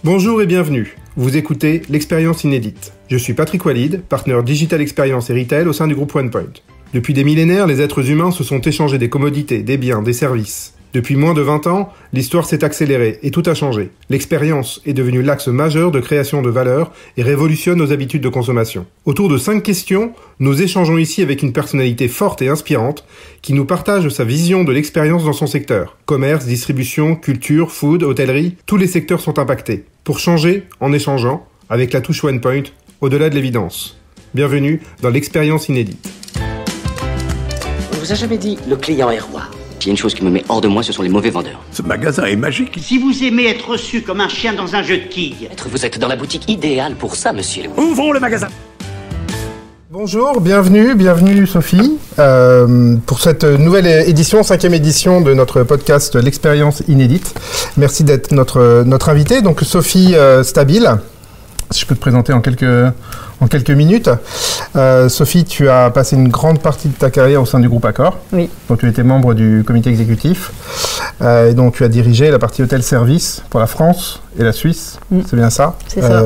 Bonjour et bienvenue. Vous écoutez l'expérience inédite. Je suis Patrick Walid, partenaire Digital Experience et Retail au sein du groupe OnePoint. Depuis des millénaires, les êtres humains se sont échangés des commodités, des biens, des services. Depuis moins de 20 ans, l'histoire s'est accélérée et tout a changé. L'expérience est devenue l'axe majeur de création de valeur et révolutionne nos habitudes de consommation. Autour de 5 questions, nous échangeons ici avec une personnalité forte et inspirante qui nous partage sa vision de l'expérience dans son secteur. Commerce, distribution, culture, food, hôtellerie, tous les secteurs sont impactés. Pour changer, en échangeant, avec la touche OnePoint, au-delà de l'évidence. Bienvenue dans l'expérience inédite. On vous a jamais dit le client est roi. Il y a une chose qui me met hors de moi, ce sont les mauvais vendeurs. Ce magasin est magique. Si vous aimez être reçu comme un chien dans un jeu de quilles... Maître, vous êtes dans la boutique idéale pour ça, monsieur. Ouvrons le magasin. Bonjour, bienvenue Sophie, pour cette nouvelle édition, 5e édition de notre podcast L'expérience inédite. Merci d'être notre invitée. Donc Sophie Stabile, si je peux te présenter en quelques minutes. Sophie, tu as passé une grande partie de ta carrière au sein du groupe Accor. Oui. Donc tu étais membre du comité exécutif. Et donc tu as dirigé la partie hôtel-service pour la France et la Suisse. C'est bien ça? C'est ça.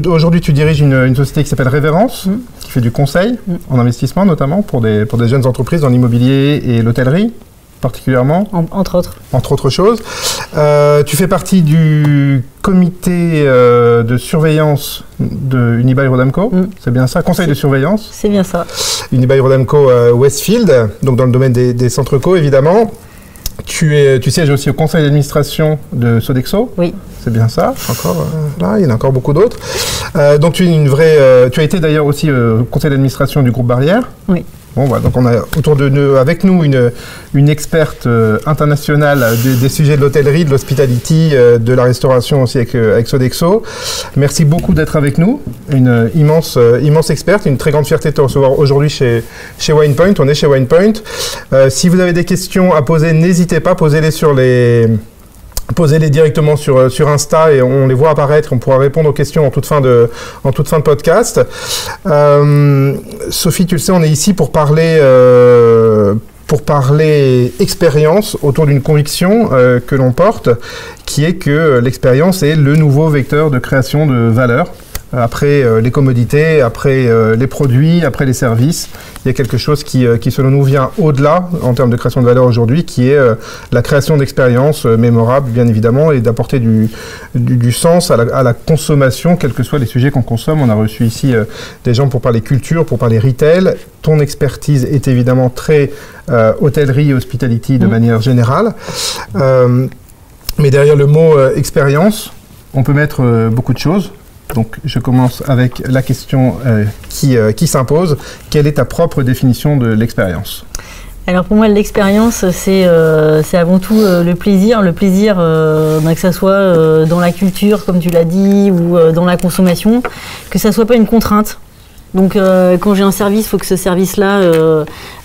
Aujourd'hui, tu diriges une société qui s'appelle Révérence, qui fait du conseil en investissement, notamment pour des jeunes entreprises dans l'immobilier et l'hôtellerie, particulièrement. Entre autres. Entre autres choses. Tu fais partie du comité de surveillance de Unibail-Rodamco, c'est bien ça? Conseil de surveillance. C'est bien ça. Unibail-Rodamco Westfield, donc dans le domaine des centres co, évidemment. Tu sièges aussi au conseil d'administration de Sodexo. Oui. C'est bien ça. Encore là, il y en a encore beaucoup d'autres. Donc tu es tu as été d'ailleurs aussi au conseil d'administration du groupe Barrière. Oui. Bon, voilà, donc on a autour de nous, avec nous une experte internationale des sujets de l'hôtellerie, de l'hospitality, de la restauration aussi avec Sodexo. Merci beaucoup d'être avec nous. Une immense experte, une très grande fierté de te recevoir aujourd'hui chez OnePoint. On est chez OnePoint. Si vous avez des questions à poser, n'hésitez pas, posez-les directement sur Insta et on les voit apparaître. On pourra répondre aux questions en toute fin de podcast. Sophie, tu le sais, on est ici pour parler expérience autour d'une conviction que l'on porte, qui est que l'expérience est le nouveau vecteur de création de valeur. Après les commodités, après les produits, après les services, il y a quelque chose qui selon nous vient au-delà en termes de création de valeur aujourd'hui, qui est la création d'expériences mémorables, bien évidemment, et d'apporter du sens à la consommation, quels que soient les sujets qu'on consomme. On a reçu ici des gens pour parler culture, pour parler retail. Ton expertise est évidemment très hôtellerie et hospitality de manière générale. Mais derrière le mot expérience, on peut mettre beaucoup de choses. Donc, je commence avec la question qui s'impose. Quelle est ta propre définition de l'expérience? Alors pour moi, l'expérience, c'est avant tout le plaisir. Le plaisir, que ça soit dans la culture, comme tu l'as dit, ou dans la consommation, que ça soit pas une contrainte. Donc quand j'ai un service, il faut que ce service-là,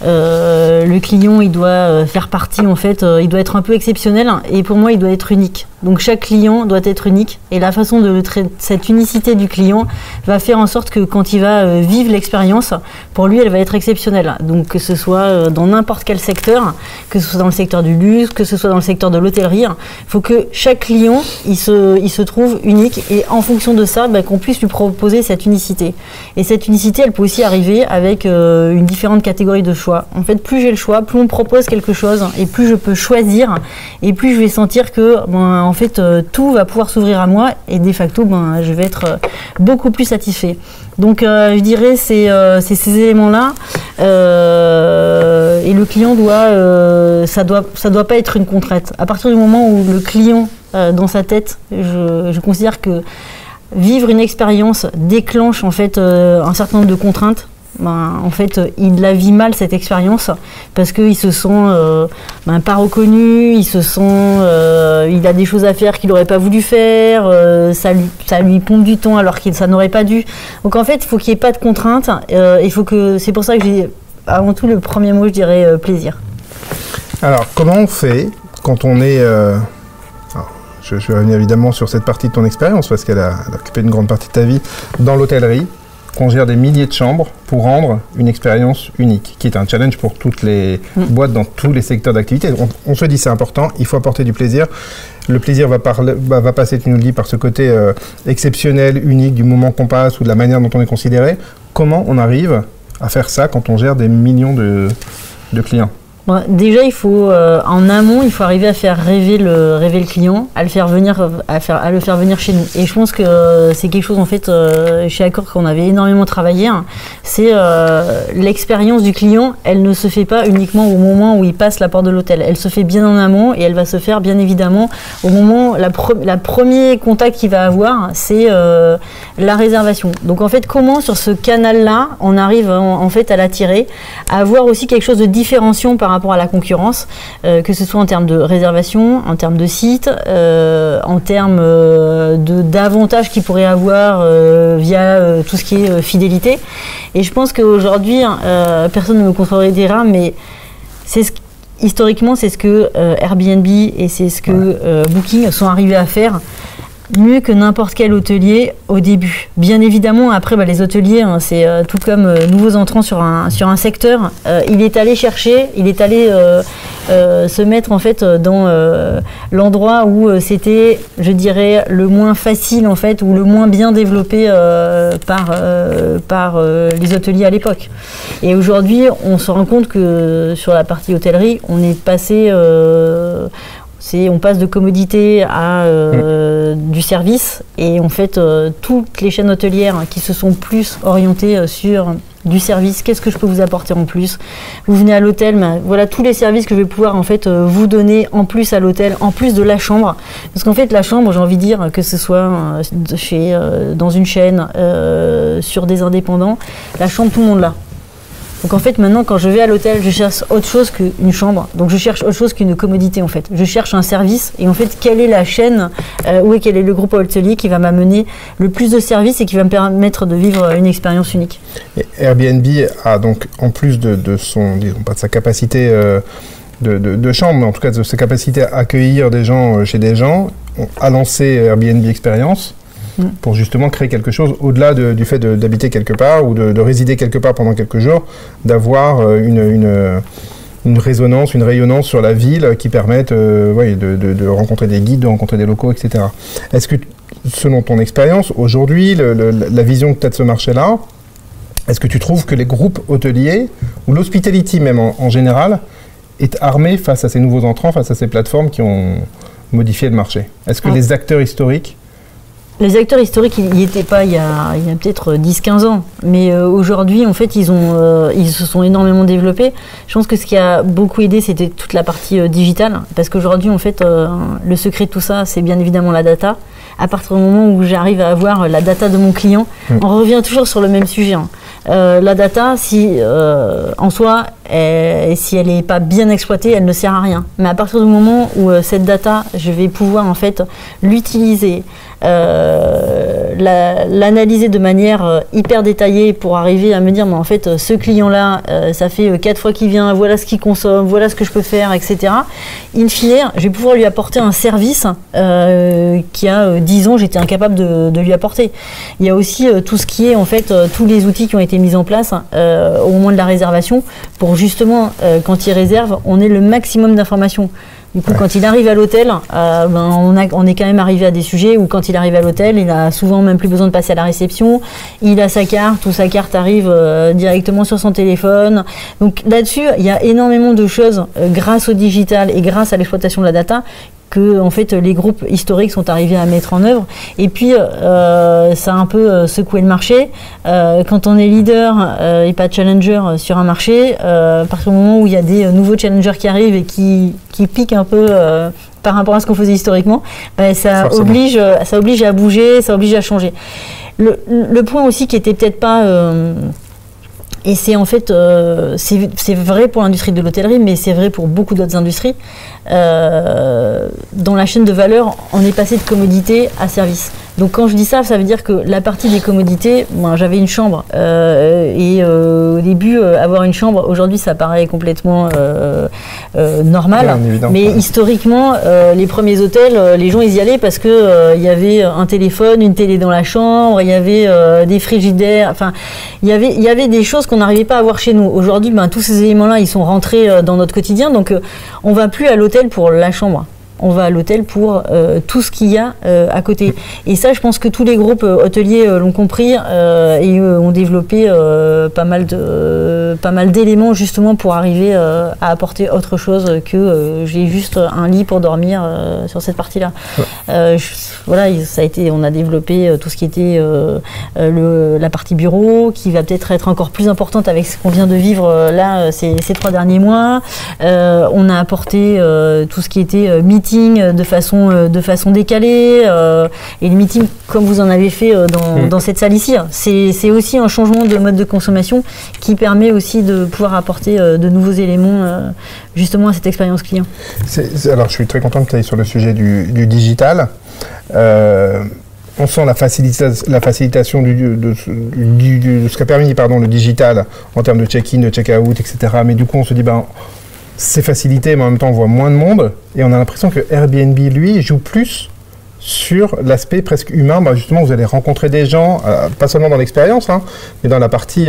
le client, il doit faire partie, en fait, il doit être un peu exceptionnel et pour moi, il doit être unique. Donc chaque client doit être unique et la façon de cette unicité du client va faire en sorte que quand il va vivre l'expérience, pour lui, elle va être exceptionnelle. Donc que ce soit dans n'importe quel secteur, que ce soit dans le secteur du luxe, que ce soit dans le secteur de l'hôtellerie, il faut que chaque client, il se trouve unique et en fonction de ça, qu'on puisse lui proposer cette unicité. Et cette unicité, elle peut aussi arriver avec une différente catégorie de choix. En fait, plus j'ai le choix, plus on me propose quelque chose et plus je peux choisir et plus je vais sentir que en fait, tout va pouvoir s'ouvrir à moi et de facto, je vais être beaucoup plus satisfait. Donc, je dirais c'est ces éléments-là et le client ça doit pas être une contrainte. À partir du moment où le client, dans sa tête, je considère que vivre une expérience déclenche en fait un certain nombre de contraintes. En fait, il la vit mal cette expérience parce qu'il se sent pas reconnu, il a des choses à faire qu'il n'aurait pas voulu faire, ça lui pompe du temps alors que ça n'aurait pas dû. Donc en fait, il faut qu'il n'y ait pas de contraintes. C'est pour ça que j'ai avant tout le premier mot, je dirais plaisir. Alors, comment on fait quand on est je vais revenir évidemment sur cette partie de ton expérience parce qu'elle a occupé une grande partie de ta vie dans l'hôtellerie. qu'on gère des milliers de chambres pour rendre une expérience unique, qui est un challenge pour toutes les boîtes dans tous les secteurs d'activité. On se dit c'est important, il faut apporter du plaisir. Le plaisir va passer, tu nous le dis, par ce côté exceptionnel, unique, du moment qu'on passe ou de la manière dont on est considéré. Comment on arrive à faire ça quand on gère des millions de clients? Bon, déjà, il faut en amont, il faut arriver à faire rêver le client, à le faire venir chez nous. Et je pense que c'est quelque chose en fait chez Accor qu'on avait énormément travaillé. Hein. C'est l'expérience du client. Elle ne se fait pas uniquement au moment où il passe la porte de l'hôtel. Elle se fait bien en amont et elle va se faire bien évidemment au moment la premier contact qu'il va avoir, c'est la réservation. Donc en fait, comment sur ce canal-là, on arrive en fait à l'attirer, à avoir aussi quelque chose de différenciant par rapport à la concurrence, que ce soit en termes de réservation, en termes de site, en termes d'avantages qu'il pourrait avoir via tout ce qui est fidélité. Et je pense qu'aujourd'hui, personne ne me contredira, mais historiquement, c'est ce que Airbnb et c'est ce que Booking sont arrivés à faire mieux que n'importe quel hôtelier au début. Bien évidemment, après, les hôteliers, hein, c'est tout comme nouveaux entrants sur un secteur. Il est allé chercher, il est allé se mettre en fait dans l'endroit où c'était, je dirais, le moins facile en fait, ou le moins bien développé par les hôteliers à l'époque. Et aujourd'hui, on se rend compte que sur la partie hôtellerie, on est passé... on passe de commodité à du service et en fait toutes les chaînes hôtelières qui se sont plus orientées sur du service, qu'est-ce que je peux vous apporter en plus? Vous venez à l'hôtel, voilà tous les services que je vais pouvoir en fait vous donner en plus à l'hôtel, en plus de la chambre. Parce qu'en fait la chambre, j'ai envie de dire que ce soit dans une chaîne, sur des indépendants, la chambre tout le monde l'a. Donc en fait maintenant quand je vais à l'hôtel, je cherche autre chose qu'une chambre, donc je cherche autre chose qu'une commodité en fait. Je cherche un service et en fait quelle est la chaîne quel est le groupe hôtelier qui va m'amener le plus de services et qui va me permettre de vivre une expérience unique. Et Airbnb a donc en plus de son, disons pas de sa capacité de chambre, mais en tout cas de sa capacité à accueillir des gens chez des gens, a lancé Airbnb Experience. Pour justement créer quelque chose au-delà du fait d'habiter quelque part ou de résider quelque part pendant quelques jours, d'avoir une résonance, une rayonnance sur la ville qui permette de rencontrer des guides, de rencontrer des locaux, etc. Est-ce que, selon ton expérience, aujourd'hui, la vision que tu as de ce marché-là, est-ce que tu trouves que les groupes hôteliers, ou l'hospitality même en général, est armé face à ces nouveaux entrants, face à ces plateformes qui ont modifié le marché? Est-ce que les acteurs historiques... Les acteurs historiques, ils n'y étaient pas il y a peut-être 10-15 ans. Mais aujourd'hui, en fait, ils se sont énormément développés. Je pense que ce qui a beaucoup aidé, c'était toute la partie digitale. Parce qu'aujourd'hui, en fait, le secret de tout ça, c'est bien évidemment la data. À partir du moment où j'arrive à avoir la data de mon client, on revient toujours sur le même sujet. Hein. La data, si en soi, si elle n'est pas bien exploitée, elle ne sert à rien. Mais à partir du moment où cette data, je vais pouvoir en fait l'utiliser, l'analyser de manière hyper détaillée pour arriver à me dire, mais en fait, ce client-là, ça fait 4 fois qu'il vient, voilà ce qu'il consomme, voilà ce que je peux faire, etc. In fine, je vais pouvoir lui apporter un service qui a 10 ans, j'étais incapable de lui apporter. Il y a aussi tout ce qui est, en fait, tous les outils qui ont été mis en place au moment de la réservation pour justement, quand il réserve, on ait le maximum d'informations. Du coup, quand il arrive à l'hôtel, on est quand même arrivé à des sujets où quand il arrive à l'hôtel, il a souvent même plus besoin de passer à la réception. Il a sa carte, ou sa carte arrive directement sur son téléphone. Donc là-dessus, il y a énormément de choses grâce au digital et grâce à l'exploitation de la data que en fait les groupes historiques sont arrivés à mettre en œuvre. Et puis ça a un peu secoué le marché. Quand on est leader et pas challenger sur un marché, à partir du moment où il y a des nouveaux challengers qui arrivent et qui piquent un peu par rapport à ce qu'on faisait historiquement, ça oblige à bouger, ça oblige à changer. Le point aussi qui était peut-être pas et c'est en fait, c'est vrai pour l'industrie de l'hôtellerie, mais c'est vrai pour beaucoup d'autres industries. Dans la chaîne de valeur, on est passé de commodité à service. Donc quand je dis ça, ça veut dire que la partie des commodités, moi j'avais une chambre au début avoir une chambre, aujourd'hui ça paraît complètement normal, mais historiquement les premiers hôtels, les gens ils y allaient parce que il y avait un téléphone, une télé dans la chambre, il y avait des frigidaires, enfin il y avait des choses qu'on n'arrivait pas à avoir chez nous. Aujourd'hui, tous ces éléments-là ils sont rentrés dans notre quotidien, donc on va plus à l'hôtel pour la chambre. On va à l'hôtel pour tout ce qu'il y a à côté. Et ça, je pense que tous les groupes hôteliers l'ont compris et ont développé pas mal d'éléments justement pour arriver à apporter autre chose que j'ai juste un lit pour dormir sur cette partie-là. Ouais. Voilà, on a développé tout ce qui était la partie bureau, qui va peut-être être encore plus importante avec ce qu'on vient de vivre là ces 3 derniers mois. On a apporté tout ce qui était meeting de façon décalée et le meeting comme vous en avez fait dans cette salle ici, c'est aussi un changement de mode de consommation qui permet aussi de pouvoir apporter de nouveaux éléments justement à cette expérience client. Alors je suis très content que tu ailles sur le sujet du digital. On sent la facilitation de ce qu'a permis le digital en termes de check-in, de check-out, etc. Mais du coup on se dit c'est facilité, mais en même temps on voit moins de monde et on a l'impression que Airbnb, lui, joue plus sur l'aspect presque humain. Justement, vous allez rencontrer des gens, pas seulement dans l'expérience, mais dans la partie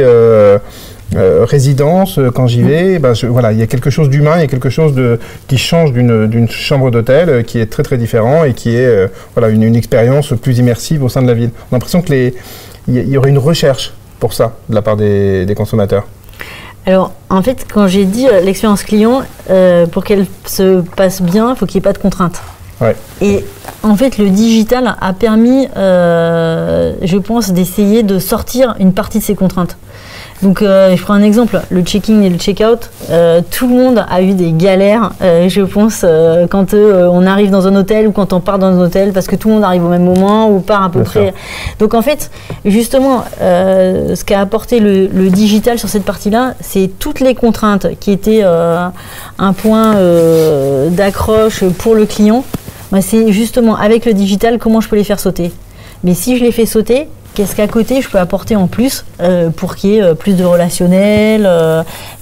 résidence, quand j'y vais, il y a quelque chose d'humain, il y a quelque chose qui change d'une chambre d'hôtel qui est très très différent et qui est une expérience plus immersive au sein de la ville. On a l'impression qu'il y aurait une recherche pour ça de la part des consommateurs. Alors, en fait, quand j'ai dit l'expérience client, pour qu'elle se passe bien, il faut qu'il n'y ait pas de contraintes. Ouais. Et en fait, le digital a permis, je pense, d'essayer de sortir une partie de ces contraintes. Donc, je prends un exemple, le check-in et le check-out. Tout le monde a eu des galères, je pense, quand on arrive dans un hôtel ou quand on part dans un hôtel, parce que tout le monde arrive au même moment ou part à peu près. Donc, en fait, justement, ce qu'a apporté le digital sur cette partie-là, c'est toutes les contraintes qui étaient un point d'accroche pour le client. C'est justement avec le digital, comment je peux les faire sauter. Mais si je les fais sauter, qu'est-ce qu'à côté je peux apporter en plus pour qu'il y ait plus de relationnel.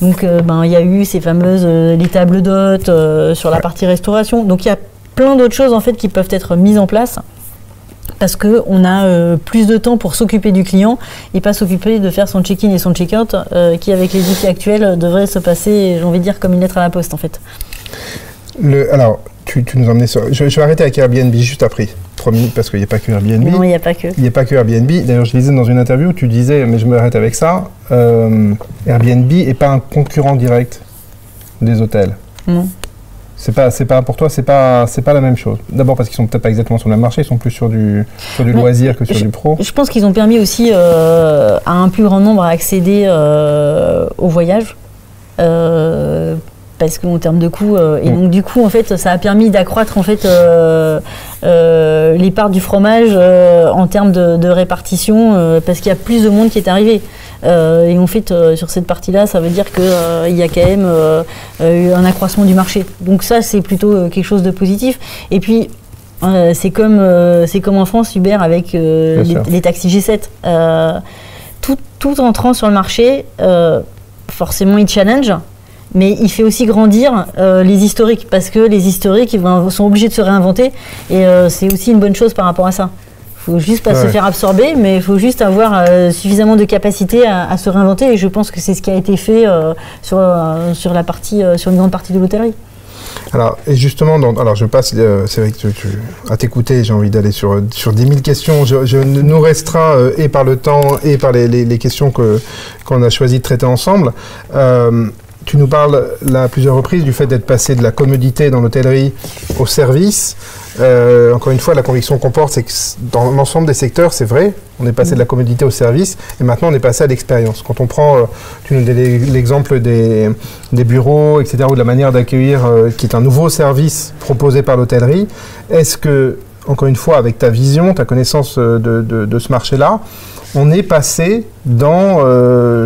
Donc il y a eu ces fameuses les tables d'hôtes sur la partie restauration. Donc il y a plein d'autres choses en fait qui peuvent être mises en place parce qu'on a plus de temps pour s'occuper du client et pas s'occuper de faire son check-in et son check-out qui avec les outils actuels devrait se passer, j'ai envie de dire, comme une lettre à la poste en fait. Alors, tu nous emmenais sur... Je vais arrêter avec Airbnb juste après, promis, parce qu'il n'y a pas que Airbnb. Non, il n'y a pas que. Il n'y a pas que Airbnb. D'ailleurs, je lisais dans une interview où tu disais, mais je me arrête avec ça, Airbnb n'est pas un concurrent direct des hôtels. Non. C'est pas pour toi, c'est pas la même chose. D'abord parce qu'ils sont peut-être pas exactement sur le même marché, ils sont plus sur du loisir que sur du pro. Je pense qu'ils ont permis aussi à un plus grand nombre à accéder au voyage. Parce qu'en termes de coûts, et donc du coup en fait ça a permis d'accroître en fait les parts du fromage en termes de répartition parce qu'il y a plus de monde qui est arrivé et en fait sur cette partie-là ça veut dire qu'il y a quand même un accroissement du marché, donc ça c'est plutôt quelque chose de positif. Et puis c'est comme en France Uber avec les taxis G7, tout entrant sur le marché forcément il challenge. Mais il fait aussi grandir les historiques, parce que les historiques sont obligés de se réinventer, et c'est aussi une bonne chose par rapport à ça. Il ne faut juste pas se faire absorber, mais il faut juste avoir suffisamment de capacité à se réinventer, et je pense que c'est ce qui a été fait sur une grande partie de l'hôtellerie. Alors, et justement, alors je passe, c'est vrai que à t'écouter, j'ai envie d'aller sur 10 000 questions. Je nous restreins et par le temps et par les questions qu'on a choisi de traiter ensemble. Tu nous parles là à plusieurs reprises du fait d'être passé de la commodité dans l'hôtellerie au service. Encore une fois, la conviction qu'on porte, c'est que dans l'ensemble des secteurs, c'est vrai, on est passé de la commodité au service et maintenant on est passé à l'expérience. Quand on prend, tu nous donnes l'exemple des bureaux, etc., ou de la manière d'accueillir, qui est un nouveau service proposé par l'hôtellerie, est-ce que, encore une fois, avec ta vision, ta connaissance de ce marché-là, on est passé dans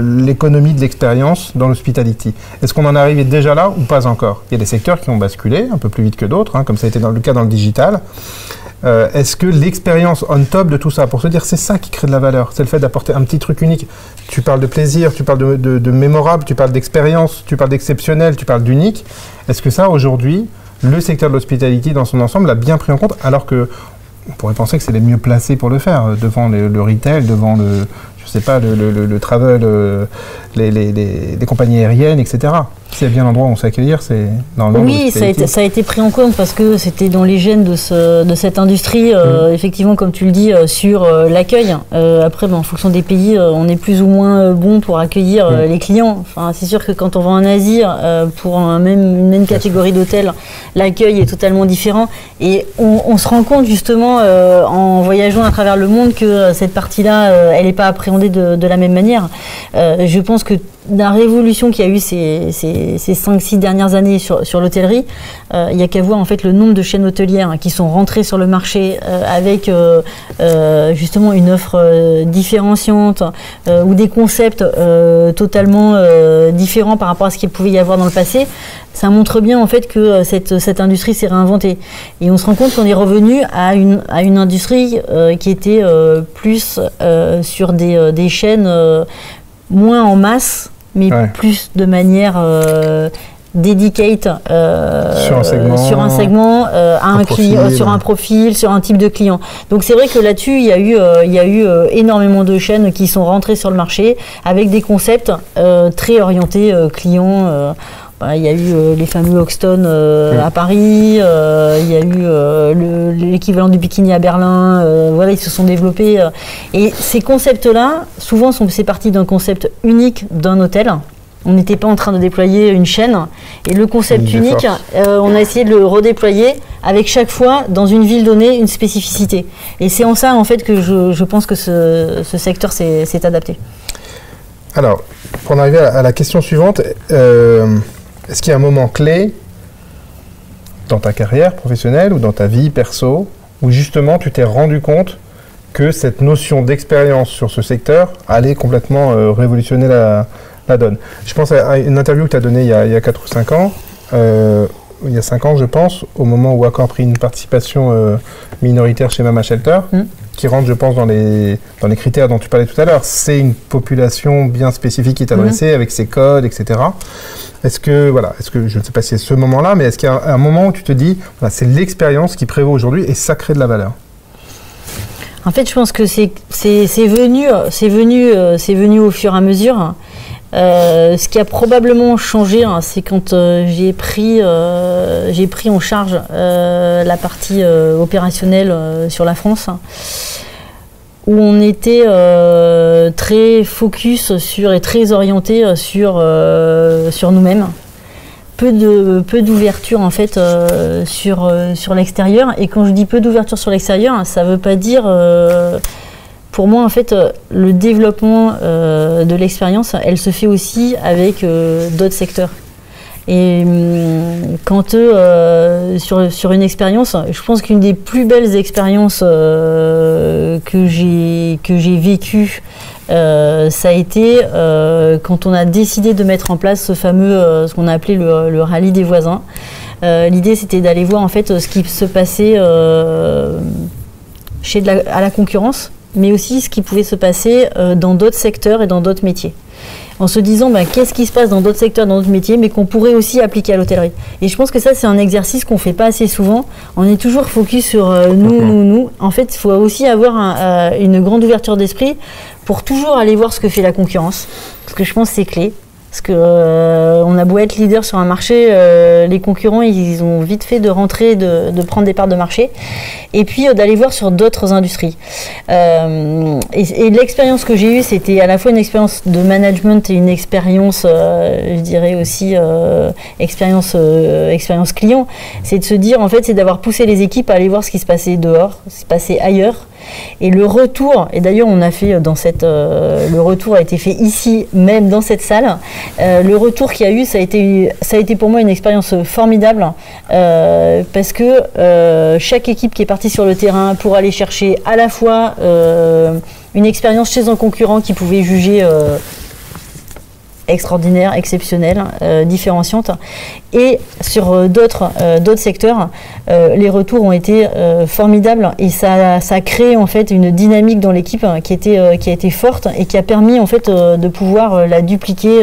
l'économie de l'expérience dans l'hospitality. Est-ce qu'on en est arrivé déjà là ou pas encore? Il y a des secteurs qui ont basculé un peu plus vite que d'autres, comme ça a été le cas dans le digital. Est-ce que l'expérience on top de tout ça, pour se dire c'est ça qui crée de la valeur, c'est le fait d'apporter un petit truc unique. Tu parles de plaisir, tu parles de mémorable, tu parles d'expérience, tu parles d'exceptionnel, tu parles d'unique. Est-ce que ça, aujourd'hui, le secteur de l'hospitality dans son ensemble l'a bien pris en compte, alors que on pourrait penser que c'est les mieux placés pour le faire, devant le retail, devant je sais pas, le travel, les compagnies aériennes, etc. S'il y a bien l'endroit où on s'accueillir, c'est dans le Oui, ça a été pris en compte parce que c'était dans les gènes de cette industrie, effectivement, comme tu le dis, sur l'accueil. Après, en fonction des pays, on est plus ou moins bon pour accueillir les clients. Enfin, c'est sûr que quand on va en Asie, pour une même catégorie d'hôtels, l'accueil est totalement différent. Et on se rend compte justement, en voyageant à travers le monde, que cette partie-là, elle n'est pas appréhendée de la même manière. Je pense que la révolution qu'il y a eu ces 5-6 dernières années sur l'hôtellerie, il n'y a qu'à voir en fait le nombre de chaînes hôtelières qui sont rentrées sur le marché avec justement une offre différenciante ou des concepts totalement différents par rapport à ce qu'il pouvait y avoir dans le passé. Ça montre bien en fait que cette industrie s'est réinventée. Et on se rend compte qu'on est revenu à une industrie qui était plus sur des chaînes moins en masse, mais plus de manière dédicate sur un segment, à un client, sur un profil, sur un type de client. Donc c'est vrai que là-dessus, il y a eu énormément de chaînes qui sont rentrées sur le marché avec des concepts très orientés clients. Il y a eu les fameux Hoxton à Paris, il y a eu l'équivalent du bikini à Berlin, voilà, ils se sont développés. Et ces concepts-là, souvent, c'est parti d'un concept unique d'un hôtel. On n'était pas en train de déployer une chaîne. Et le concept unique, on a essayé de le redéployer avec chaque fois, dans une ville donnée, une spécificité. Et c'est en ça, en fait, que je pense que ce secteur s'est adapté. Alors, pour en arriver à la question suivante, est-ce qu'il y a un moment clé dans ta carrière professionnelle ou dans ta vie perso où justement tu t'es rendu compte que cette notion d'expérience sur ce secteur allait complètement révolutionner la donne? Je pense à une interview que tu as donnée il y a 4 ou 5 ans, il y a 5 ans je pense, au moment où Accor a pris une participation minoritaire chez Mama Shelter, qui rentre je pense dans les critères dont tu parlais tout à l'heure. C'est une population bien spécifique qui est adressée avec ses codes, etc. Est-ce que, je ne sais pas si c'est ce moment-là, mais est-ce qu'il y a un moment où tu te dis, voilà, c'est l'expérience qui prévaut aujourd'hui et ça crée de la valeur? En fait, je pense que c'est venu au fur et à mesure. Ce qui a probablement changé, c'est quand j'ai pris en charge la partie opérationnelle sur la France, où on était très focus et très orienté sur nous-mêmes. Peu d'ouverture en fait sur l'extérieur. Et quand je dis peu d'ouverture sur l'extérieur, ça ne veut pas dire... Pour moi, en fait, le développement de l'expérience, elle se fait aussi avec d'autres secteurs. Et quand sur une expérience, je pense qu'une des plus belles expériences que j'ai vécues, ça a été quand on a décidé de mettre en place ce fameux, ce qu'on a appelé le rallye des voisins. L'idée, c'était d'aller voir en fait ce qui se passait à la concurrence, mais aussi ce qui pouvait se passer dans d'autres secteurs et dans d'autres métiers. En se disant qu'est-ce qui se passe dans d'autres secteurs, dans d'autres métiers, mais qu'on pourrait aussi appliquer à l'hôtellerie. Et je pense que ça, c'est un exercice qu'on ne fait pas assez souvent. On est toujours focus sur nous. En fait, il faut aussi avoir une grande ouverture d'esprit pour toujours aller voir ce que fait la concurrence. Parce que je pense que c'est clé. Parce qu'on a beau être leader sur un marché, les concurrents, ils ont vite fait de rentrer, de prendre des parts de marché, et puis d'aller voir sur d'autres industries. Et l'expérience que j'ai eue, c'était à la fois une expérience de management et une expérience, je dirais aussi, expérience client. C'est de se dire, en fait, c'est d'avoir poussé les équipes à aller voir ce qui se passait dehors, ce qui se passait ailleurs. Et le retour, et d'ailleurs on a fait le retour a été fait ici même dans cette salle. Le retour qu'il y a eu, ça a été pour moi une expérience formidable parce que chaque équipe qui est partie sur le terrain pour aller chercher à la fois une expérience chez un concurrent qui pouvait juger extraordinaire, exceptionnelle, différenciante. Et sur d'autres secteurs, les retours ont été formidables et ça a créé en fait une dynamique dans l'équipe qui a été forte et qui a permis en fait de pouvoir la dupliquer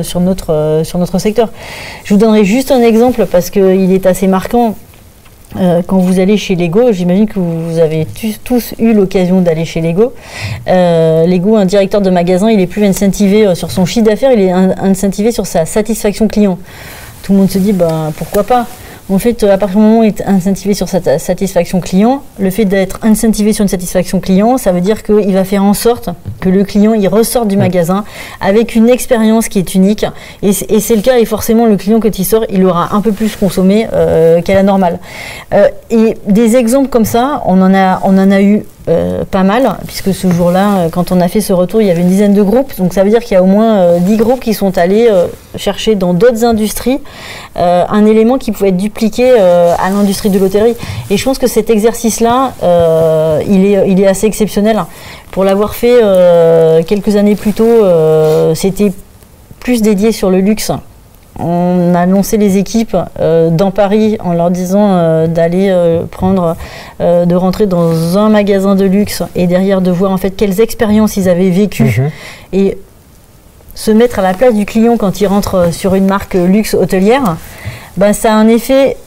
sur notre secteur. Je vous donnerai juste un exemple parce qu'il est assez marquant. Quand vous allez chez Lego, j'imagine que vous avez tous eu l'occasion d'aller chez Lego. Lego, un directeur de magasin, il est plus incentivé sur son chiffre d'affaires, il est incentivé sur sa satisfaction client. Tout le monde se dit, pourquoi pas ? En fait, à partir du moment où il est incentivé sur sa satisfaction client, le fait d'être incentivé sur une satisfaction client, ça veut dire qu'il va faire en sorte que le client il ressorte du magasin avec une expérience qui est unique. Et c'est le cas, et forcément, le client, quand il sort, il aura un peu plus consommé qu'à la normale. Et des exemples comme ça, on en a eu pas mal, puisque ce jour-là, quand on a fait ce retour, il y avait une dizaine de groupes. Donc ça veut dire qu'il y a au moins 10 groupes qui sont allés chercher dans d'autres industries un élément qui pouvait être dupliqué à l'industrie de l'hôtellerie. Et je pense que cet exercice-là, il est assez exceptionnel. Pour l'avoir fait quelques années plus tôt, c'était plus dédié sur le luxe. On a lancé les équipes dans Paris en leur disant d'aller de rentrer dans un magasin de luxe et derrière de voir en fait quelles expériences ils avaient vécues et se mettre à la place du client quand il rentre sur une marque luxe hôtelière. Ça a un effet.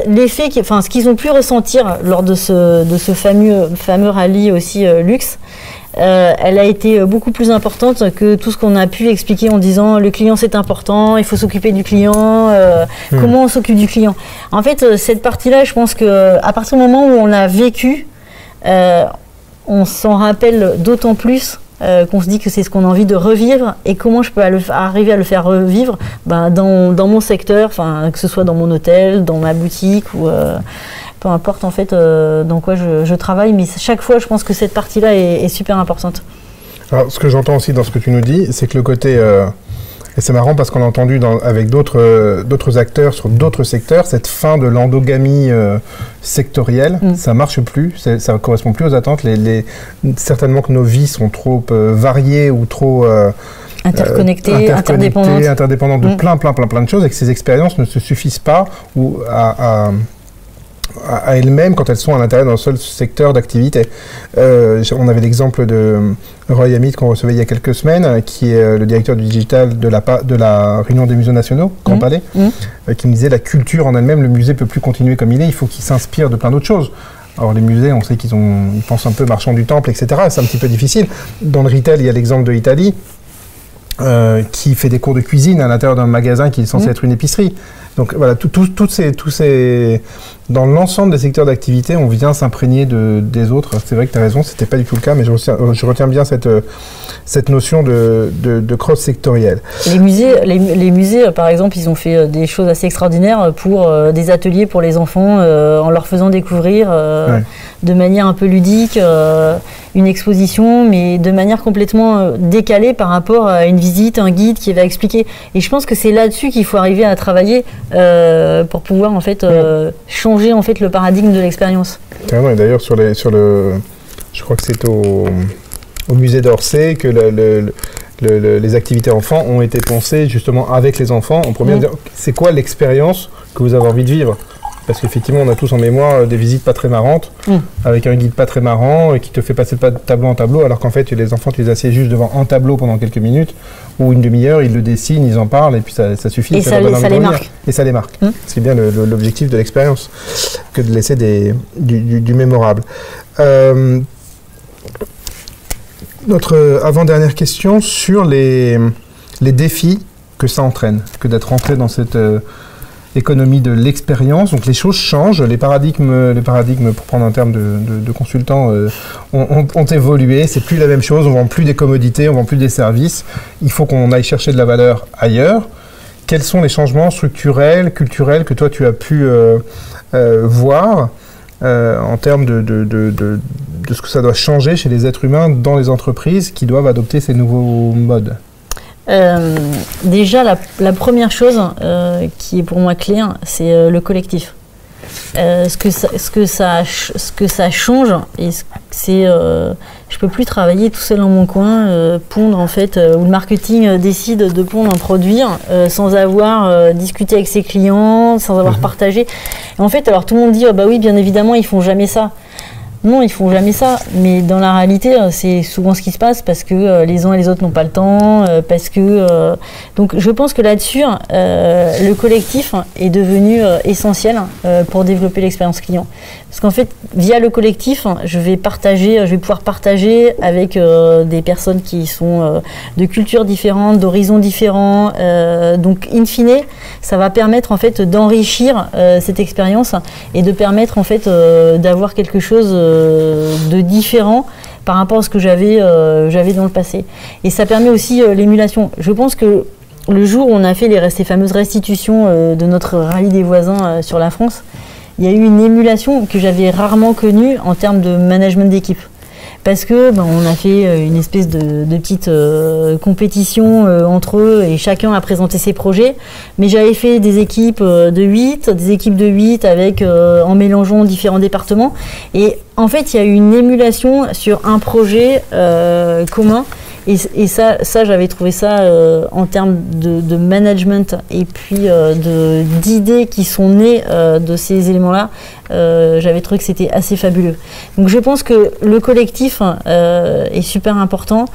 L'effet, ce qu'ils ont pu ressentir lors de ce fameux rallye aussi luxe. Elle a été beaucoup plus importante que tout ce qu'on a pu expliquer en disant le client c'est important, il faut s'occuper du client, comment on s'occupe du client. En fait, cette partie-là, je pense qu'à partir du moment où on l'a vécu, on s'en rappelle d'autant plus qu'on se dit que c'est ce qu'on a envie de revivre et comment je peux arriver à le faire revivre dans mon secteur, que ce soit dans mon hôtel, dans ma boutique ou peu importe en fait dans quoi je travaille, mais chaque fois je pense que cette partie-là est super importante. Alors, ce que j'entends aussi dans ce que tu nous dis, c'est que le côté, et c'est marrant parce qu'on a entendu avec d'autres acteurs sur d'autres secteurs, cette fin de l'endogamie sectorielle, ça marche plus, ça correspond plus aux attentes. Certainement que nos vies sont trop variées ou trop interconnectées, interdépendantes de plein de choses, et que ces expériences ne se suffisent pas à elles-mêmes quand elles sont à l'intérieur d'un seul secteur d'activité. On avait l'exemple de Roy Hamid qu'on recevait il y a quelques semaines, qui est le directeur du digital de la Réunion des musées nationaux, Grand Palais, qui me disait la culture en elle-même, le musée ne peut plus continuer comme il est, il faut qu'il s'inspire de plein d'autres choses. Alors les musées, on sait qu'ils pensent un peu marchand du temple, etc. C'est un petit peu difficile. Dans le retail, il y a l'exemple de l'Italie, qui fait des cours de cuisine à l'intérieur d'un magasin qui est censé être une épicerie. Donc voilà, tous ces dans l'ensemble des secteurs d'activité, on vient s'imprégner des autres. C'est vrai que tu as raison, c'était pas du tout le cas, mais je retiens bien cette notion de cross-sectoriel. Les musées, par exemple, ils ont fait des choses assez extraordinaires pour des ateliers pour les enfants, en leur faisant découvrir de manière un peu ludique une exposition, mais de manière complètement décalée par rapport à une visite, un guide qui va expliquer. Et je pense que c'est là-dessus qu'il faut arriver à travailler pour pouvoir en fait changer en fait le paradigme de l'expérience. Carrément, et d'ailleurs je crois que c'est au musée d'Orsay que les activités enfants ont été pensées justement avec les enfants en premier. C'est quoi l'expérience que vous avez envie de vivre? Parce qu'effectivement, on a tous en mémoire des visites pas très marrantes, avec un guide pas très marrant, qui te fait passer de tableau en tableau, alors qu'en fait, les enfants, tu les assieds juste devant un tableau pendant quelques minutes, ou une demi-heure, ils le dessinent, ils en parlent, et puis ça suffit. Et ça les marque. Et ça les marque. C'est bien l'objectif de l'expérience, que de laisser du mémorable. Notre avant-dernière question sur les défis que ça entraîne, que d'être rentré dans cette... économie de l'expérience, donc les choses changent, les paradigmes pour prendre un terme de consultant, ont évolué, c'est plus la même chose, on vend plus des commodités, on vend plus des services, il faut qu'on aille chercher de la valeur ailleurs. Quels sont les changements structurels, culturels que toi tu as pu voir en termes de ce que ça doit changer chez les êtres humains dans les entreprises qui doivent adopter ces nouveaux modes? Déjà, la première chose qui est pour moi claire, c'est le collectif. Ce que ça change, et c'est, je peux plus travailler tout seul dans mon coin, pondre en fait, où le marketing décide de pondre un produit sans avoir discuté avec ses clients, sans avoir partagé. Et en fait, alors tout le monde dit bah oui, bien évidemment, ils font jamais ça. Non, ils font jamais ça, mais dans la réalité, c'est souvent ce qui se passe parce que les uns et les autres n'ont pas le temps, parce que donc je pense que là-dessus, le collectif est devenu essentiel pour développer l'expérience client. Parce qu'en fait, via le collectif, je vais pouvoir partager avec des personnes qui sont de cultures différentes, d'horizons différents. Donc, in fine, ça va permettre en fait d'enrichir cette expérience et de permettre en fait d'avoir quelque chose de différent par rapport à ce que j'avais dans le passé. Et ça permet aussi l'émulation. Je pense que le jour où on a fait ces fameuses restitutions de notre rallye des voisins sur la France, il y a eu une émulation que j'avais rarement connue en termes de management d'équipe. Parce que on a fait une espèce de petite compétition entre eux et chacun a présenté ses projets. Mais j'avais fait des équipes de 8 avec, en mélangeant différents départements. Et en fait, il y a eu une émulation sur un projet commun. Et ça j'avais trouvé ça en termes de management et puis d'idées qui sont nées de ces éléments-là, j'avais trouvé que c'était assez fabuleux. Donc je pense que le collectif est super important.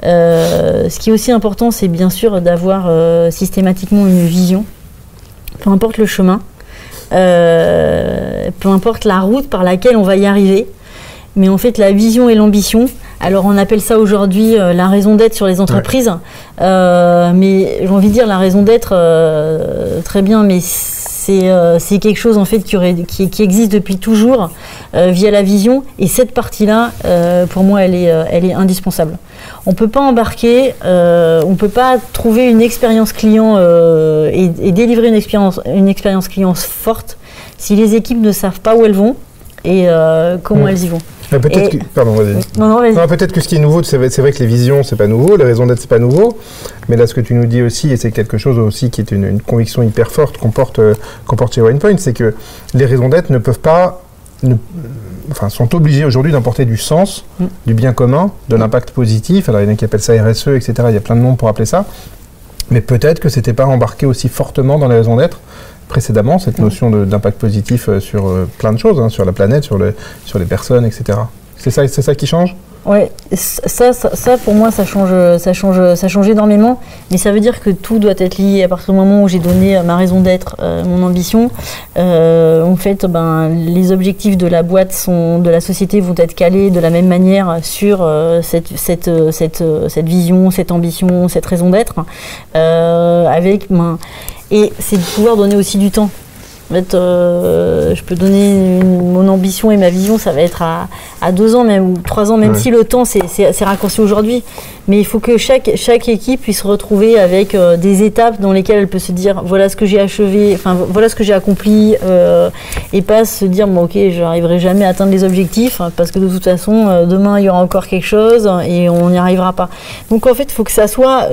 Ce qui est aussi important, c'est bien sûr d'avoir systématiquement une vision, peu importe le chemin, peu importe la route par laquelle on va y arriver. Mais en fait, la vision et l'ambition, alors on appelle ça aujourd'hui la raison d'être sur les entreprises, mais j'ai envie de dire la raison d'être, très bien, mais c'est quelque chose en fait qui existe depuis toujours via la vision, et cette partie-là, pour moi, elle est indispensable. On ne peut pas embarquer, on ne peut pas trouver une expérience client et délivrer une expérience client forte si les équipes ne savent pas où elles vont et comment elles y vont. Peut-être que... Pardon, vas-y. Non, peut-être que ce qui est nouveau, c'est vrai que les visions, c'est pas nouveau, les raisons d'être, c'est pas nouveau. Mais là, ce que tu nous dis aussi, et c'est quelque chose aussi qui est une conviction hyper forte qu'on porte chez WinePoint, c'est que les raisons d'être ne peuvent pas... sont obligées aujourd'hui d'apporter du sens, du bien commun, de l'impact positif. Alors, il y en a qui appellent ça RSE, etc. Il y a plein de noms pour appeler ça. Mais peut-être que c'était pas embarqué aussi fortement dans les raisons d'être précédemment, cette notion d'impact positif sur plein de choses, sur la planète, sur les personnes, etc. C'est ça qui change ? Oui, ça pour moi ça change énormément, mais ça veut dire que tout doit être lié. À partir du moment où j'ai donné ma raison d'être, mon ambition, en fait, les objectifs de la boîte de la société vont être calés de la même manière sur cette vision, cette ambition, cette raison d'être, et c'est de pouvoir donner aussi du temps. En fait, je peux donner mon ambition et ma vision, ça va être à 2 ans même, ou 3 ans, même si le temps c'est raccourci aujourd'hui. Mais il faut que chaque équipe puisse se retrouver avec des étapes dans lesquelles elle peut se dire voilà ce que j'ai achevé, voilà ce que j'ai accompli, et pas se dire bon, ok, je n'arriverai jamais à atteindre les objectifs parce que de toute façon demain il y aura encore quelque chose et on n'y arrivera pas. Donc en fait, il faut que ça soit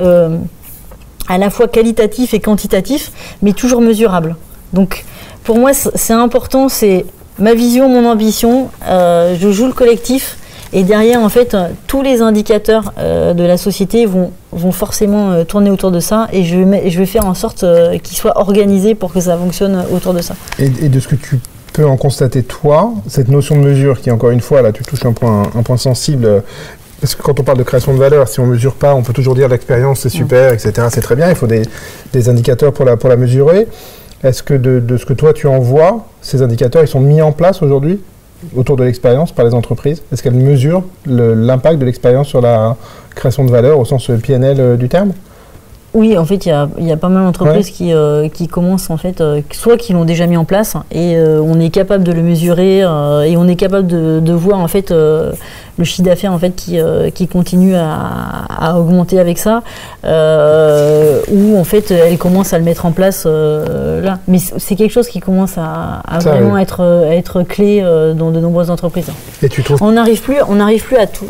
à la fois qualitatif et quantitatif, mais toujours mesurable. Donc, pour moi, c'est important, c'est ma vision, mon ambition, je joue le collectif, et derrière, en fait, tous les indicateurs de la société vont forcément tourner autour de ça, et je vais faire en sorte qu'ils soient organisés pour que ça fonctionne autour de ça. Et de ce que tu peux en constater, toi, cette notion de mesure qui, encore une fois, là, tu touches un point sensible. Parce que quand on parle de création de valeur, si on ne mesure pas, on peut toujours dire l'expérience c'est super, etc. C'est très bien, il faut des indicateurs pour la mesurer. Est-ce que de ce que toi tu en vois, ces indicateurs, ils sont mis en place aujourd'hui autour de l'expérience par les entreprises? Est-ce qu'elles mesurent l'impact de l'expérience sur la création de valeur au sens PNL du terme? Oui, en fait, il y a pas mal d'entreprises qui commencent, en fait, soit qui l'ont déjà mis en place, et on est capable de le mesurer, et on est capable de voir, en fait, le chiffre d'affaires, en fait, qui continue à augmenter avec ça, ou, en fait, elles commencent à le mettre en place là. Mais c'est quelque chose qui commence à vraiment être clé dans de nombreuses entreprises. Et tu trouves... On n'arrive plus à tout...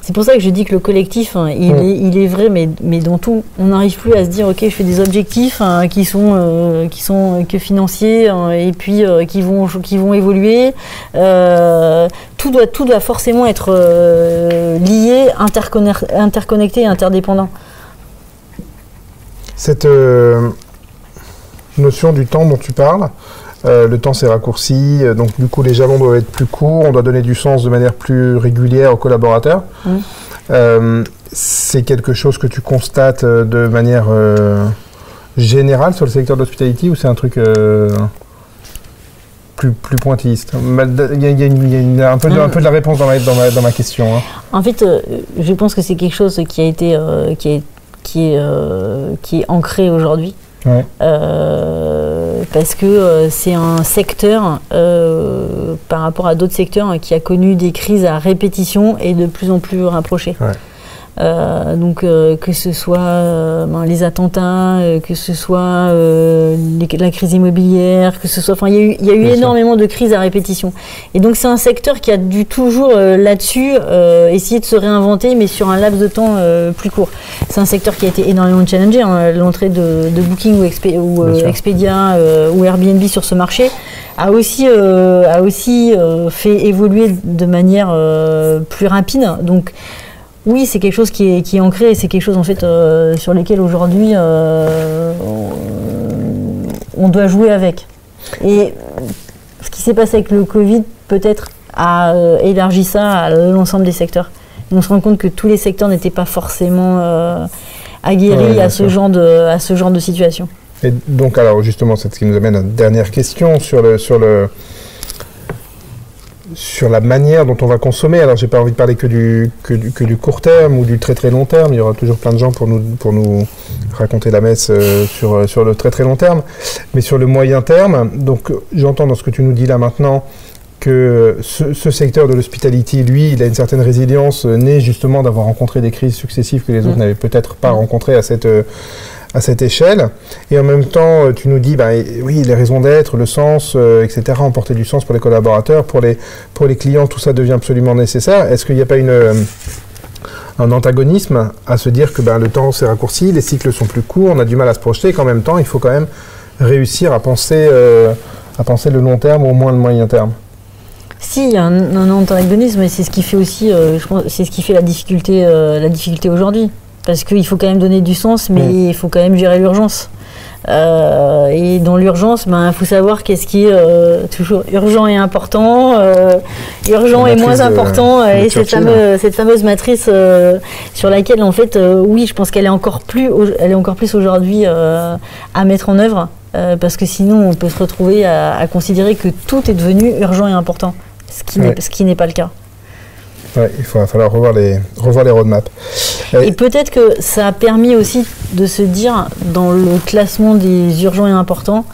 C'est pour ça que je dis que le collectif, hein, il est vrai, mais dans tout, on n'arrive plus à se dire, ok, je fais des objectifs hein, qui sont que financiers hein, et puis qui vont évoluer. Tout doit forcément être lié, interconnecté et interdépendant. Cette notion du temps dont tu parles, le temps s'est raccourci, donc du coup les jalons doivent être plus courts, on doit donner du sens de manière plus régulière aux collaborateurs. C'est quelque chose que tu constates de manière générale sur le secteur de l'hospitality ou c'est un truc plus pointilliste? Il y a un peu de la réponse dans ma question. Hein. En fait, je pense que c'est quelque chose qui a été qui est ancré aujourd'hui. Ouais. Parce que c'est un secteur par rapport à d'autres secteurs qui a connu des crises à répétition et de plus en plus rapprochées. Ouais. Donc que ce soit les attentats, que ce soit la crise immobilière, que ce soit, enfin il y a eu énormément de crises à répétition. Et donc c'est un secteur qui a dû toujours là-dessus essayer de se réinventer, mais sur un laps de temps plus court. C'est un secteur qui a été énormément challengé. Hein. L'entrée de Booking ou Expedia ou Airbnb sur ce marché a aussi fait évoluer de manière plus rapide. Donc oui, c'est quelque chose qui est ancré et c'est quelque chose en fait sur lesquels aujourd'hui on doit jouer avec. Et ce qui s'est passé avec le Covid peut-être a élargi ça à l'ensemble des secteurs. Et on se rend compte que tous les secteurs n'étaient pas forcément aguerris à ce genre de situation. Et donc alors justement, c'est ce qui nous amène à une dernière question sur la manière dont on va consommer. Alors, j'ai pas envie de parler que du court terme ou du très très long terme. Il y aura toujours plein de gens pour nous raconter la messe sur le très très long terme. Mais sur le moyen terme, donc j'entends dans ce que tu nous dis là maintenant que ce secteur de l'hospitality, lui, il a une certaine résilience née justement d'avoir rencontré des crises successives que les autres n'avaient peut-être pas rencontrées à cette échelle. Et en même temps, tu nous dis, oui, les raisons d'être, le sens, etc., emporter du sens pour les collaborateurs, pour les clients, tout ça devient absolument nécessaire. Est-ce qu'il n'y a pas un antagonisme à se dire que le temps s'est raccourci, les cycles sont plus courts, on a du mal à se projeter, et qu'en même temps, il faut quand même réussir à penser le long terme ou au moins le moyen terme? Si, il y a un antagonisme, et c'est ce qui fait aussi, je pense, c'est ce qui fait la difficulté aujourd'hui. Parce qu'il faut quand même donner du sens, mais il faut quand même gérer l'urgence. Et dans l'urgence, il faut savoir qu'est-ce qui est toujours urgent et important, urgent et moins important, et cette fameuse matrice sur laquelle, en fait, oui, je pense qu'elle est encore plus aujourd'hui à mettre en œuvre, parce que sinon, on peut se retrouver à considérer que tout est devenu urgent et important, ce qui n'est pas le cas. Ouais, il va falloir revoir les roadmaps. Et peut-être que ça a permis aussi de se dire, dans le classement des urgents et importants,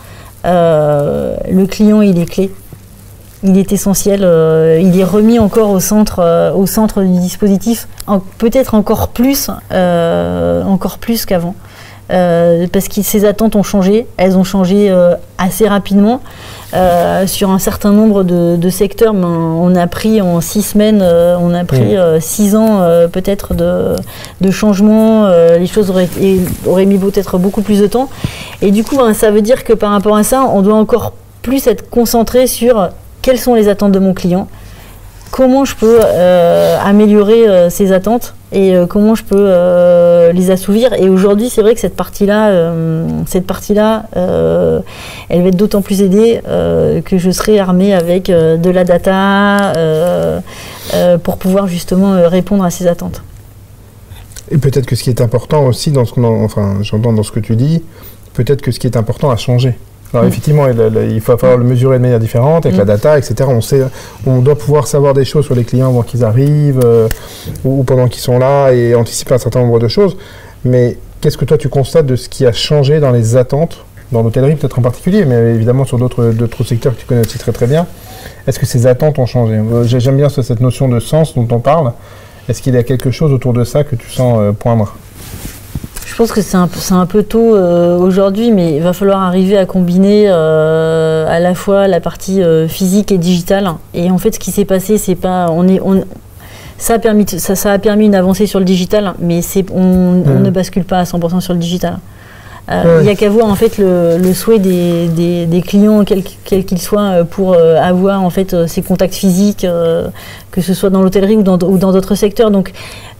le client, il est clé. Il est essentiel. Il est remis encore au centre du dispositif, peut-être encore plus qu'avant. Parce que ses attentes ont changé. Elles ont changé assez rapidement. Sur un certain nombre de secteurs, on a pris en 6 semaines, 6 ans peut-être de changement. Les choses auraient mis peut-être beaucoup plus de temps. Et du coup, ça veut dire que par rapport à ça, on doit encore plus être concentré sur quelles sont les attentes de mon client, comment je peux améliorer ses attentes et comment je peux les assouvir. Et aujourd'hui, c'est vrai que cette partie-là, elle va être d'autant plus aidée que je serai armée avec de la data pour pouvoir justement répondre à ces attentes. Et peut-être que ce qui est important aussi, j'entends dans ce que tu dis, peut-être que ce qui est important a changé. Alors effectivement, il va falloir le mesurer de manière différente, avec la data, etc. On doit pouvoir savoir des choses sur les clients avant qu'ils arrivent, ou pendant qu'ils sont là, et anticiper un certain nombre de choses. Mais qu'est-ce que toi tu constates de ce qui a changé dans les attentes, dans l'hôtellerie peut-être en particulier, mais évidemment sur d'autres secteurs que tu connais aussi très très bien? Est-ce que ces attentes ont changé? J'aime bien cette notion de sens dont on parle. Est-ce qu'il y a quelque chose autour de ça que tu sens poindre? Je pense que c'est un peu tôt aujourd'hui, mais il va falloir arriver à combiner à la fois la partie physique et digitale. Et en fait, ce qui s'est passé, c'est pas Ça a permis une avancée sur le digital, mais on ne bascule pas à 100% sur le digital. Il n'y a qu'à voir en fait le souhait des clients, quels qu'ils soient, pour avoir en fait ces contacts physiques, que ce soit dans l'hôtellerie ou dans d'autres secteurs. Donc,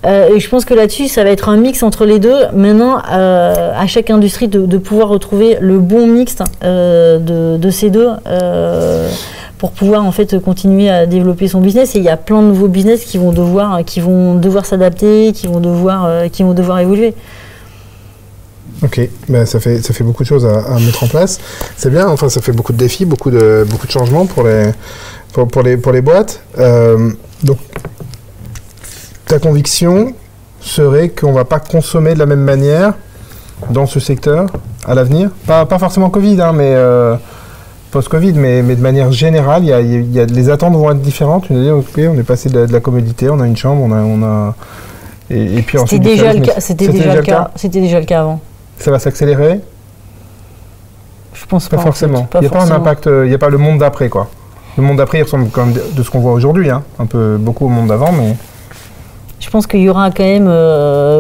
et je pense que là-dessus, ça va être un mix entre les deux. Maintenant, à chaque industrie de pouvoir retrouver le bon mix de ces deux. Pour pouvoir en fait continuer à développer son business, et il y a plein de nouveaux business qui vont devoir s'adapter, qui vont devoir évoluer. Ok, ben ça fait beaucoup de choses à mettre en place. C'est bien, enfin ça fait beaucoup de défis, beaucoup de changements pour les boîtes. Donc ta conviction serait qu'on ne va pas consommer de la même manière dans ce secteur à l'avenir, pas forcément Covid, hein, mais post-Covid, mais de manière générale, les attentes vont être différentes. Tu nous dis, ok, on est passé de la commodité, on a une chambre, et puis ensuite. C'était déjà le cas avant. Ça va s'accélérer? Je pense pas. Pas forcément. Il n'y a pas un impact, il n'y a pas le monde d'après, quoi. Le monde d'après, il ressemble quand même de ce qu'on voit aujourd'hui, hein. Beaucoup au monde d'avant, mais. Je pense qu'il y aura quand même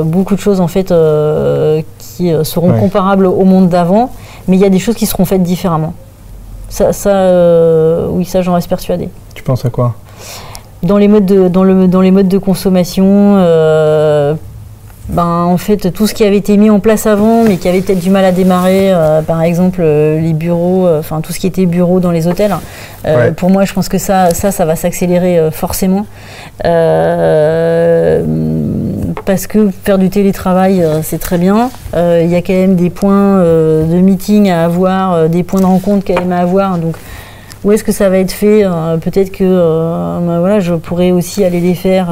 beaucoup de choses en fait qui seront comparables au monde d'avant, mais il y a des choses qui seront faites différemment. Oui, ça j'en reste persuadée. Tu penses à quoi? Dans les modes de consommation, en fait, tout ce qui avait été mis en place avant, mais qui avait peut-être du mal à démarrer, par exemple les bureaux, tout ce qui était bureau dans les hôtels. Pour moi, je pense que ça va s'accélérer forcément. Parce que faire du télétravail, c'est très bien. Il y a quand même des points de meeting à avoir, des points de rencontre quand même à avoir. Donc, où est-ce que ça va être fait? Peut-être que je pourrais aussi aller les faire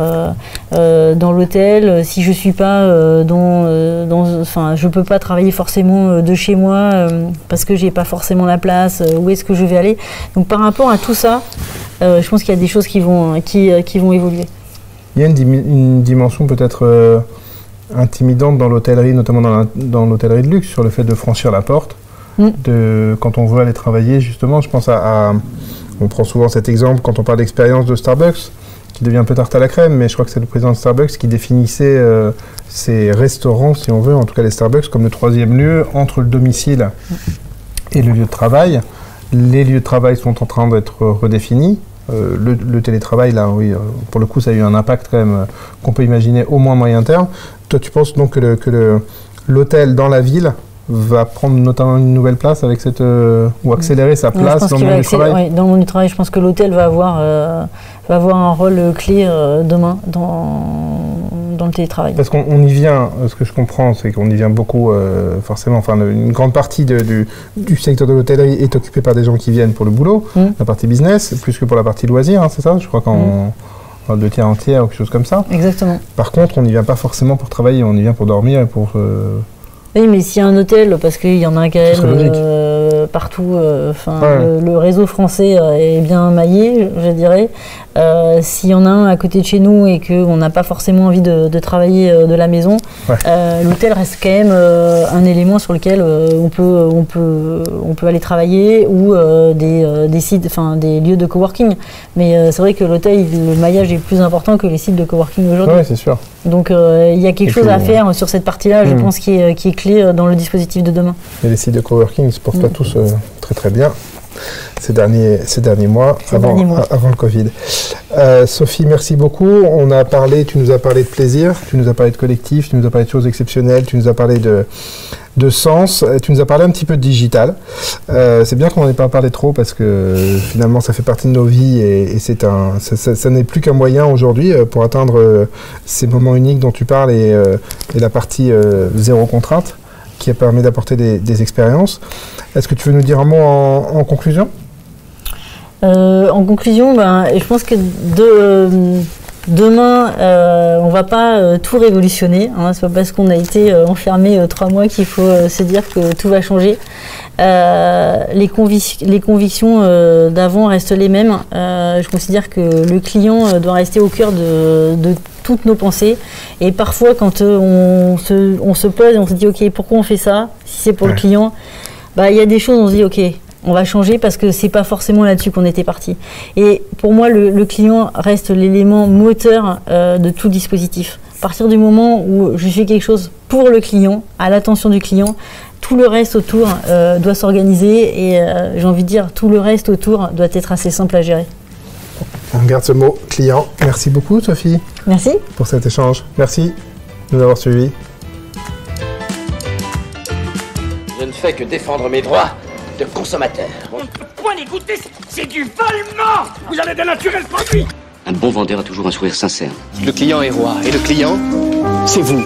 dans l'hôtel. Si je suis pas je peux pas travailler forcément de chez moi parce que j'ai pas forcément la place. Où est-ce que je vais aller? Donc par rapport à tout ça, je pense qu'il y a des choses qui vont évoluer. Il y a une dimension peut-être intimidante dans l'hôtellerie, notamment dans l'hôtellerie de luxe, sur le fait de franchir la porte. Quand on veut aller travailler, justement, je pense on prend souvent cet exemple quand on parle d'expérience de Starbucks, qui devient un peu tarte à la crème, mais je crois que c'est le président de Starbucks qui définissait ces restaurants, si on veut, en tout cas les Starbucks, comme le troisième lieu entre le domicile et le lieu de travail. Les lieux de travail sont en train d'être redéfinis. Le télétravail, là, oui, pour le coup, ça a eu un impact quand même qu'on peut imaginer au moins moyen terme. Toi, tu penses donc que l'hôtel dans la ville va prendre notamment une nouvelle place avec ou accélérer sa place dans le monde du travail? Oui, dans le monde du travail, je pense que l'hôtel va avoir un rôle clé demain dans le télétravail. Parce qu'on y vient, ce que je comprends, c'est qu'on y vient beaucoup, forcément, une grande partie du secteur de l'hôtellerie est occupée par des gens qui viennent pour le boulot, la partie business, plus que pour la partie loisir, hein, c'est ça? Je crois qu'en 2 tiers entière ou quelque chose comme ça. Exactement. Par contre, on n'y vient pas forcément pour travailler, on y vient pour dormir et pour... Oui, mais s'il y a un hôtel, parce qu'il y en a quand même partout, le réseau français est bien maillé, je dirais. S'il y en a un à côté de chez nous et qu'on n'a pas forcément envie de travailler de la maison, l'hôtel reste quand même un élément sur lequel on peut aller travailler, ou des sites, des lieux de coworking. Mais c'est vrai que l'hôtel, le maillage est plus important que les sites de coworking aujourd'hui. Oui, c'est sûr. Donc il y a quelque chose à faire sur cette partie-là, je pense, qui est clé dans le dispositif de demain. Et les sites de coworking, ils se portent pas tous très très bien ces derniers mois, avant le Covid. Sophie, merci beaucoup. Tu nous as parlé de plaisir, tu nous as parlé de collectif, tu nous as parlé de choses exceptionnelles, tu nous as parlé de sens, tu nous as parlé un petit peu de digital. C'est bien qu'on n'en ait pas parlé trop parce que finalement ça fait partie de nos vies et ça n'est plus qu'un moyen aujourd'hui pour atteindre ces moments uniques dont tu parles et la partie zéro contrainte qui permet d'apporter des expériences. Est-ce que tu veux nous dire un mot en conclusion? En conclusion, je pense que demain, on ne va pas tout révolutionner. Hein. Ce n'est pas parce qu'on a été enfermé 3 mois qu'il faut se dire que tout va changer. Les convictions d'avant restent les mêmes. Je considère que le client doit rester au cœur de toutes nos pensées. Et parfois, quand on se pose et on se dit « Ok, pourquoi on fait ça ?» Si c'est pour le client, il y a des choses, on se dit « Ok, On va changer parce que c'est pas forcément là-dessus qu'on était parti. Et pour moi, le client reste l'élément moteur de tout dispositif. À partir du moment où je fais quelque chose pour le client, à l'attention du client, tout le reste autour doit s'organiser et j'ai envie de dire, tout le reste autour doit être assez simple à gérer. On garde ce mot client. Merci beaucoup, Sophie. Merci. Pour cet échange. Merci de nous avoir suivis. Je ne fais que défendre mes droits de consommateur. On ne peut point les goûter, c'est du volement. Vous avez de naturel produit. Un bon vendeur a toujours un sourire sincère. Le client est roi, et le client, c'est vous.